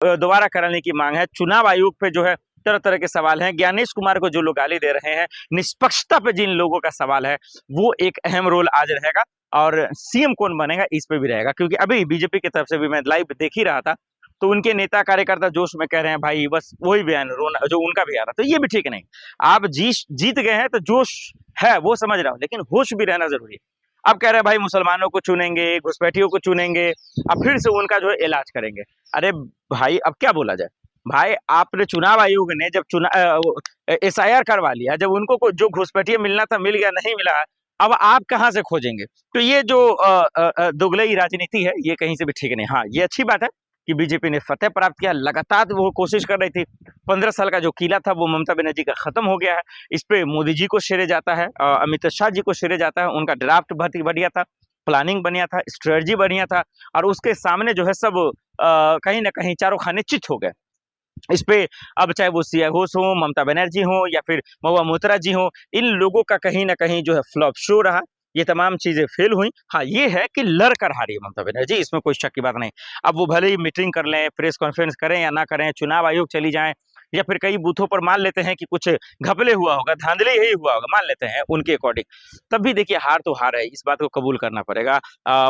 दोबारा कराने की मांग है। चुनाव आयोग पे जो है तरह तरह के सवाल हैं। ज्ञानेश कुमार को जो लोग गाली दे रहे हैं, निष्पक्षता पे जिन लोगों का सवाल है, वो एक अहम रोल आज रहेगा। और सीएम कौन बनेगा इस पे भी रहेगा, क्योंकि अभी बीजेपी की तरफ से भी मैं लाइव देख ही रहा था, तो उनके नेता कार्यकर्ता जोश में कह रहे हैं भाई बस वही बयान रोना जो उनका भी आ रहा, तो ये भी ठीक नहीं। आप जीत गए हैं तो जोश है वो समझ रहा हूँ, लेकिन होश भी रहना जरूरी है। अब कह रहे हैं भाई मुसलमानों को चुनेंगे, घुसपैठियों को चुनेंगे, अब फिर से उनका जो है इलाज करेंगे। अरे भाई अब क्या बोला जाए। भाई आपने चुनाव आयोग ने जब एसआईआर करवा लिया, जब उनको जो घुसपैठिया मिलना था मिल गया, नहीं मिला, अब आप कहां से खोजेंगे। तो ये जो दोगलई राजनीति है ये कहीं से भी ठीक नहीं। हाँ, ये अच्छी बात है कि बीजेपी ने फतेह प्राप्त किया, लगातार वो कोशिश कर रही थी। 15 साल का जो किला था वो ममता बनर्जी का खत्म हो गया है। इस पे मोदी जी को श्रेय जाता है, अमित शाह जी को श्रेय जाता है। उनका ड्राफ्ट बहुत ही बढ़िया था, प्लानिंग बढ़िया था, स्ट्रेटजी बढ़िया था, और उसके सामने जो है सब कहीं ना कहीं चारों खाने चित हो गए। इस पे अब चाहे वो सिया घोष हो, ममता बनर्जी हो, या फिर महुआ मोइत्रा जी हो, इन लोगों का कहीं ना कहीं जो है फ्लॉप शो रहा। ये तमाम चीजें फेल हुई। हाँ, ये है कि लड़ कर हारी है ममता बनर्जी, इसमें कोई शक की बात नहीं। अब वो भले ही मीटिंग कर लें, प्रेस कॉन्फ्रेंस करें या ना करें, चुनाव आयोग चली जाएं, या फिर कई बूथों पर मान लेते हैं कि कुछ घपले हुआ होगा, धांधली ही हुआ होगा, मान लेते हैं उनके अकॉर्डिंग, तब भी देखिए हार तो हार है, इस बात को कबूल करना पड़ेगा।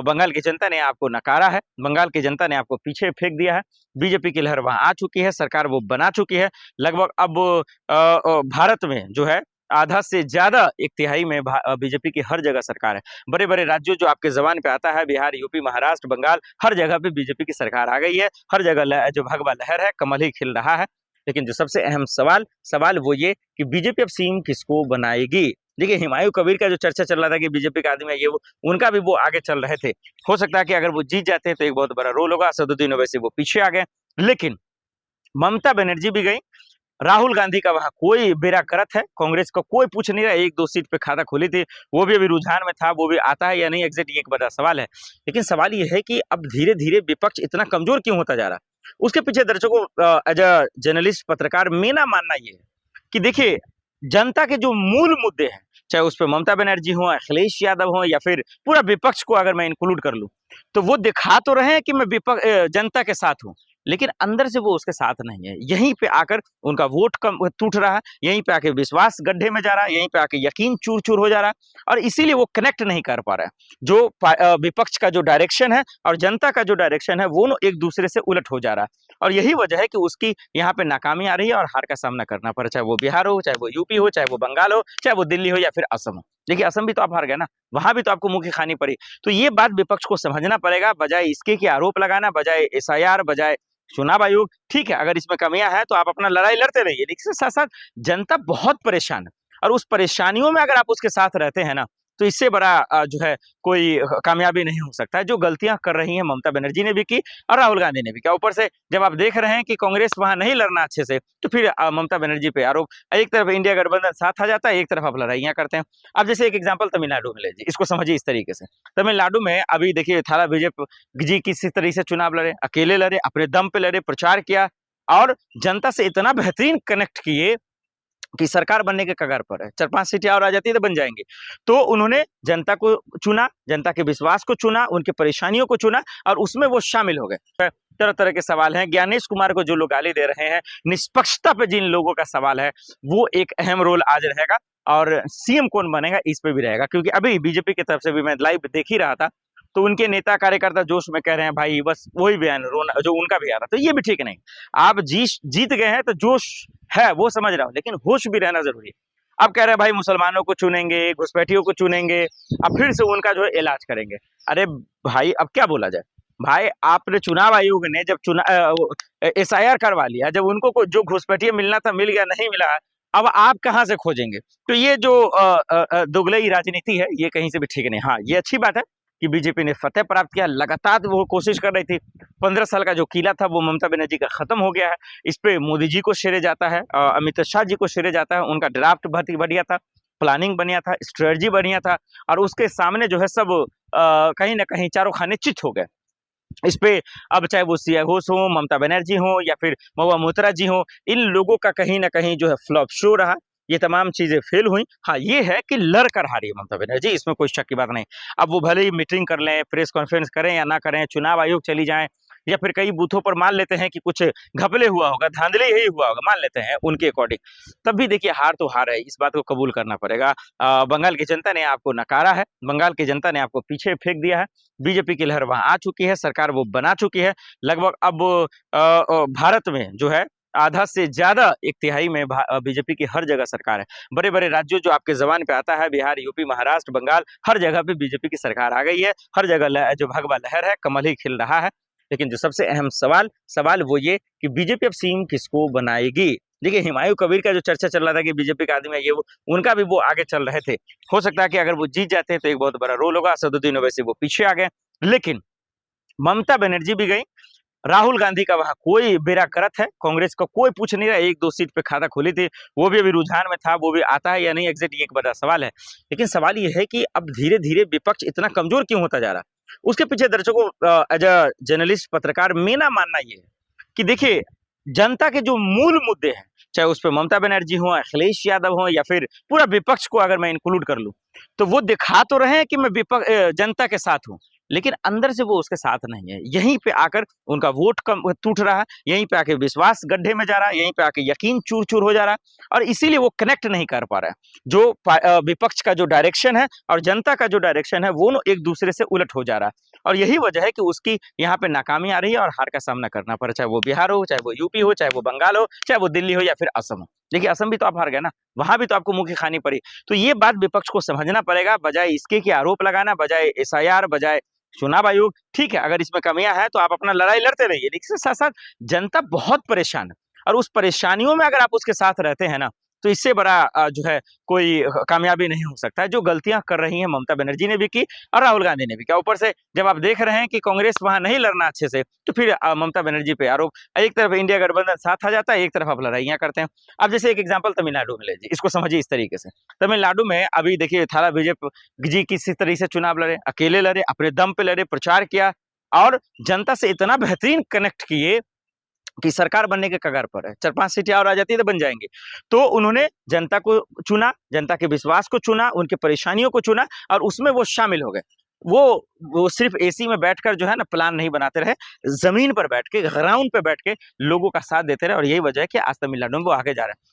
बंगाल की जनता ने आपको नकारा है, बंगाल की जनता ने आपको पीछे फेंक दिया है। बीजेपी की लहर वहां आ चुकी है, सरकार वो बना चुकी है। लगभग अब भारत में जो है आधा से ज्यादा, एक तिहाई में बीजेपी की हर जगह सरकार है। बड़े बड़े राज्यों जो आपके जबान पे आता है, बिहार, यूपी, महाराष्ट्र, बंगाल, हर जगह पे बीजेपी की सरकार आ गई है। हर जगह जो भगवा लहर है, कमल ही खिल रहा है। लेकिन जो सबसे अहम सवाल वो ये कि बीजेपी अब सीएम किसको बनाएगी। देखिए, हुमायूं कबीर का जो चर्चा चल रहा था कि बीजेपी का आदमी है, ये वो उनका भी वो आगे चल रहे थे। हो सकता है कि अगर वो जीत जाते हैं तो एक बहुत बड़ा रोल होगा। असदुद्दीन ओवैसी वो पीछे आ गए, लेकिन ममता बनर्जी भी गई, राहुल गांधी का वहां कोई बेड़ा करत है, कांग्रेस का कोई पूछ नहीं रहा। 1-2 सीट पे खाता खोली थी, वो भी अभी रुझान में था, वो भी आता है या नहीं एग्जैक्ट, ये एक बड़ा सवाल है। लेकिन सवाल ये है कि अब धीरे धीरे विपक्ष इतना कमजोर क्यों होता जा रहा। उसके पीछे दर्शकों, एज अ जर्नलिस्ट, पत्रकार, मेरा मानना ये है कि देखिए, जनता के जो मूल मुद्दे हैं, चाहे उस पर ममता बनर्जी हो, अखिलेश यादव हो, या फिर पूरा विपक्ष को अगर मैं इंक्लूड कर लूं, तो वो दिखा तो रहे हैं कि मैं जनता के साथ हूं, लेकिन अंदर से वो उसके साथ नहीं है। यहीं पे आकर उनका वोट कम टूट रहा है, यहीं पे आके विश्वास गड्ढे में जा रहा है, यहीं पे आके यकीन चूर चूर हो जा रहा है, और इसीलिए वो कनेक्ट नहीं कर पा रहा है। जो विपक्ष का जो डायरेक्शन है और जनता का जो डायरेक्शन है, वो एक दूसरे से उलट हो जा रहा है, और यही वजह है कि उसकी यहाँ पे नाकामी आ रही है और हार का सामना करना पड़ रहा है। चाहे वो बिहार हो, चाहे वो यूपी हो, चाहे वो बंगाल हो, चाहे वो दिल्ली हो, या फिर असम हो। देखिए, असम भी तो आप हार गए ना, वहां भी तो आपको मुंह की खानी पड़ी। तो ये बात विपक्ष को समझना पड़ेगा, बजाय इसके कि आरोप लगाना, बजाय एसआईआर, बजाय चुनाव आयोग। ठीक है, अगर इसमें कमियां हैं तो आप अपना लड़ाई लड़ते रहिए, लेकिन साथ साथ जनता बहुत परेशान है, और उस परेशानियों में अगर आप उसके साथ रहते हैं ना, तो इससे बड़ा जो है कोई कामयाबी नहीं हो सकता है। जो गलतियां कर रही हैं ममता बनर्जी ने भी की और राहुल गांधी ने भी किया। ऊपर से जब आप देख रहे हैं कि कांग्रेस वहां नहीं लड़ना अच्छे से, तो फिर ममता बनर्जी पे आरोप। एक तरफ इंडिया गठबंधन साथ आ जाता है, एक तरफ आप लड़ाइयां करते हैं। अब जैसे एक एग्जाम्पल तमिलनाडु में लीजिए, इसको समझिए इस तरीके से। तमिलनाडु में अभी देखिए, थाला बीजेपी जी किसी तरीके से चुनाव लड़े, अकेले लड़े, अपने दम पे लड़े, प्रचार किया, और जनता से इतना बेहतरीन कनेक्ट किए कि सरकार बनने के कगार पर है। 4-5 सीटें और आ जाती है तो बन जाएंगे। तो उन्होंने जनता को चुना, जनता के विश्वास को चुना, उनकी परेशानियों को चुना, और उसमें वो शामिल हो गए। तरह तरह के सवाल हैं। ज्ञानेश कुमार को जो लोग गाली दे रहे हैं, निष्पक्षता पे जिन लोगों का सवाल है, वो एक अहम रोल आज रहेगा। और सीएम कौन बनेगा इस पे भी रहेगा, क्योंकि अभी बीजेपी की तरफ से भी मैं लाइव देख ही रहा था, तो उनके नेता कार्यकर्ता जोश में कह रहे हैं भाई बस वही बयान रोना जो उनका भी आ रहा, तो ये भी ठीक नहीं। आप जीत गए हैं तो जोश है वो समझ रहा हूँ, लेकिन होश भी रहना जरूरी है। अब कह रहे हैं भाई मुसलमानों को चुनेंगे, घुसपैठियों को चुनेंगे, अब फिर से उनका जो है इलाज करेंगे। अरे भाई अब क्या बोला जाए। भाई आपने चुनाव आयोग ने जब एसआईआर करवा लिया, जब उनको जो घुसपैठिया मिलना था मिल गया, नहीं मिला, अब आप कहां से खोजेंगे। तो ये जो दोगलई राजनीति है ये कहीं से भी ठीक नहीं। हाँ, ये अच्छी बात है कि बीजेपी ने फतेह प्राप्त किया, लगातार वो कोशिश कर रही थी। 15 साल का जो किला था वो ममता बनर्जी का खत्म हो गया है। इस पे मोदी जी को श्रेय जाता है, अमित शाह जी को श्रेय जाता है। उनका ड्राफ्ट बहुत ही बढ़िया था, प्लानिंग बढ़िया था, स्ट्रेटजी बढ़िया था, और उसके सामने जो है सब कहीं ना कहीं चारों खाने चित हो गए। इस पे अब चाहे वो सिया घोष हो, ममता बनर्जी हो, या फिर महुआ मोइत्रा जी हो, इन लोगों का कहीं ना कहीं जो है फ्लॉप शो रहा। ये तमाम चीजें फेल हुई। हाँ, ये है कि लड़ कर हारी ममता बनर्जी, इसमें कोई शक की बात नहीं। अब वो भले ही मीटिंग कर लें, प्रेस कॉन्फ्रेंस करें या ना करें, चुनाव आयोग चली जाएं, या फिर कई बूथों पर मान लेते हैं कि कुछ घपले हुआ होगा, धांधली ही हुआ होगा, मान लेते हैं उनके अकॉर्डिंग, तब भी देखिए हार तो हार है, इस बात को कबूल करना पड़ेगा। बंगाल की जनता ने आपको नकारा है, बंगाल की जनता ने आपको पीछे फेंक दिया है, बीजेपी की लहर वहां आ चुकी है, सरकार वो बना चुकी है, लगभग अब भारत में जो है आधा से ज्यादा एक तिहाई में बीजेपी की हर जगह सरकार है। बड़े बड़े राज्यों जो आपके जबान पे आता है, बिहार, यूपी, महाराष्ट्र, बंगाल, हर जगह पे बीजेपी की सरकार आ गई है, हर जगह जो भगवा लहर है, कमल ही खिल रहा है। लेकिन जो सबसे अहम सवाल वो ये कि बीजेपी अब सीएम किसको बनाएगी। देखिए हुमायूं कबीर का जो चर्चा चल रहा था कि बीजेपी का आदमी है ये वो, उनका भी वो आगे चल रहे थे। हो सकता है कि अगर वो जीत जाते हैं तो एक बहुत बड़ा रोल होगा, असदुद्दीन ओवैसी वो पीछे आ गए, लेकिन ममता बनर्जी भी गई, राहुल गांधी का वहां कोई बेड़ा करत है, कांग्रेस का कोई पूछ नहीं रहा, एक दो सीट पे खाता खोली थी, वो भी अभी रुझान में था, वो भी आता है या नहीं एग्जैक्ट ये एक बड़ा सवाल है। लेकिन सवाल ये है कि अब धीरे धीरे विपक्ष इतना कमजोर क्यों होता जा रहा है। उसके पीछे दर्शकों एज अ जर्नलिस्ट पत्रकार मेरा मानना ये है कि देखिए जनता के जो मूल मुद्दे हैं, चाहे उस पर ममता बनर्जी हो, अखिलेश यादव हो, या फिर पूरा विपक्ष को अगर मैं इंक्लूड कर लूं, तो वो दिखा तो रहे हैं कि मैं जनता के साथ हूं, लेकिन अंदर से वो उसके साथ नहीं है। यहीं पे आकर उनका वोट कम टूट रहा है, यहीं पे आके विश्वास गड्ढे में जा रहा है, यहीं पे आके यकीन चूर चूर हो जा रहा है, और इसीलिए वो कनेक्ट नहीं कर पा रहा है। जो विपक्ष का जो डायरेक्शन है और जनता का जो डायरेक्शन है वो एक दूसरे से उलट हो जा रहा है, और यही वजह है कि उसकी यहाँ पे नाकामी आ रही है और हार का सामना करना पड़ रहा है, चाहे वो बिहार हो, चाहे वो यूपी हो, चाहे वो बंगाल हो, चाहे वो दिल्ली हो, या फिर असम हो। देखिए असम भी तो आप हार गए ना, वहां भी तो आपको मुंह की खानी पड़ी। तो ये बात विपक्ष को समझना पड़ेगा, बजाय इसके कि आरोप लगाना, बजाय एसआईआर, बजाय चुनाव आयोग। ठीक है, अगर इसमें कमियां हैं तो आप अपना लड़ाई लड़ते रहिए, लेकिन साथ साथ जनता बहुत परेशान है, और उस परेशानियों में अगर आप उसके साथ रहते हैं ना, तो इससे बड़ा जो है कोई कामयाबी नहीं हो सकता है। जो गलतियां कर रही हैं ममता बनर्जी ने भी की और राहुल गांधी ने भी किया, ऊपर से जब आप देख रहे हैं कि कांग्रेस वहां नहीं लड़ना अच्छे से, तो फिर ममता बनर्जी पे आरोप। एक तरफ इंडिया गठबंधन साथ आ जाता है, एक तरफ आप लड़ाइयां करते हैं। अब जैसे एक एग्जाम्पल तमिलनाडु में लीजिए, इसको समझिए इस तरीके से। तमिलनाडु में अभी देखिए थाला बीजेपी जी किसी तरीके से चुनाव लड़े, अकेले लड़े, अपने दम पे लड़े, प्रचार किया, और जनता से इतना बेहतरीन कनेक्ट किए कि सरकार बनने के कगार पर है, 4-5 सीटें और आ जाती है तो बन जाएंगे। तो उन्होंने जनता को चुना, जनता के विश्वास को चुना, उनके परेशानियों को चुना, और उसमें वो शामिल हो गए। वो सिर्फ एसी में बैठकर जो है ना प्लान नहीं बनाते रहे, जमीन पर बैठ के, ग्राउंड पे बैठ के लोगों का साथ देते रहे, और यही वजह है कि आज तमिलनाडु में वो आगे जा रहे हैं।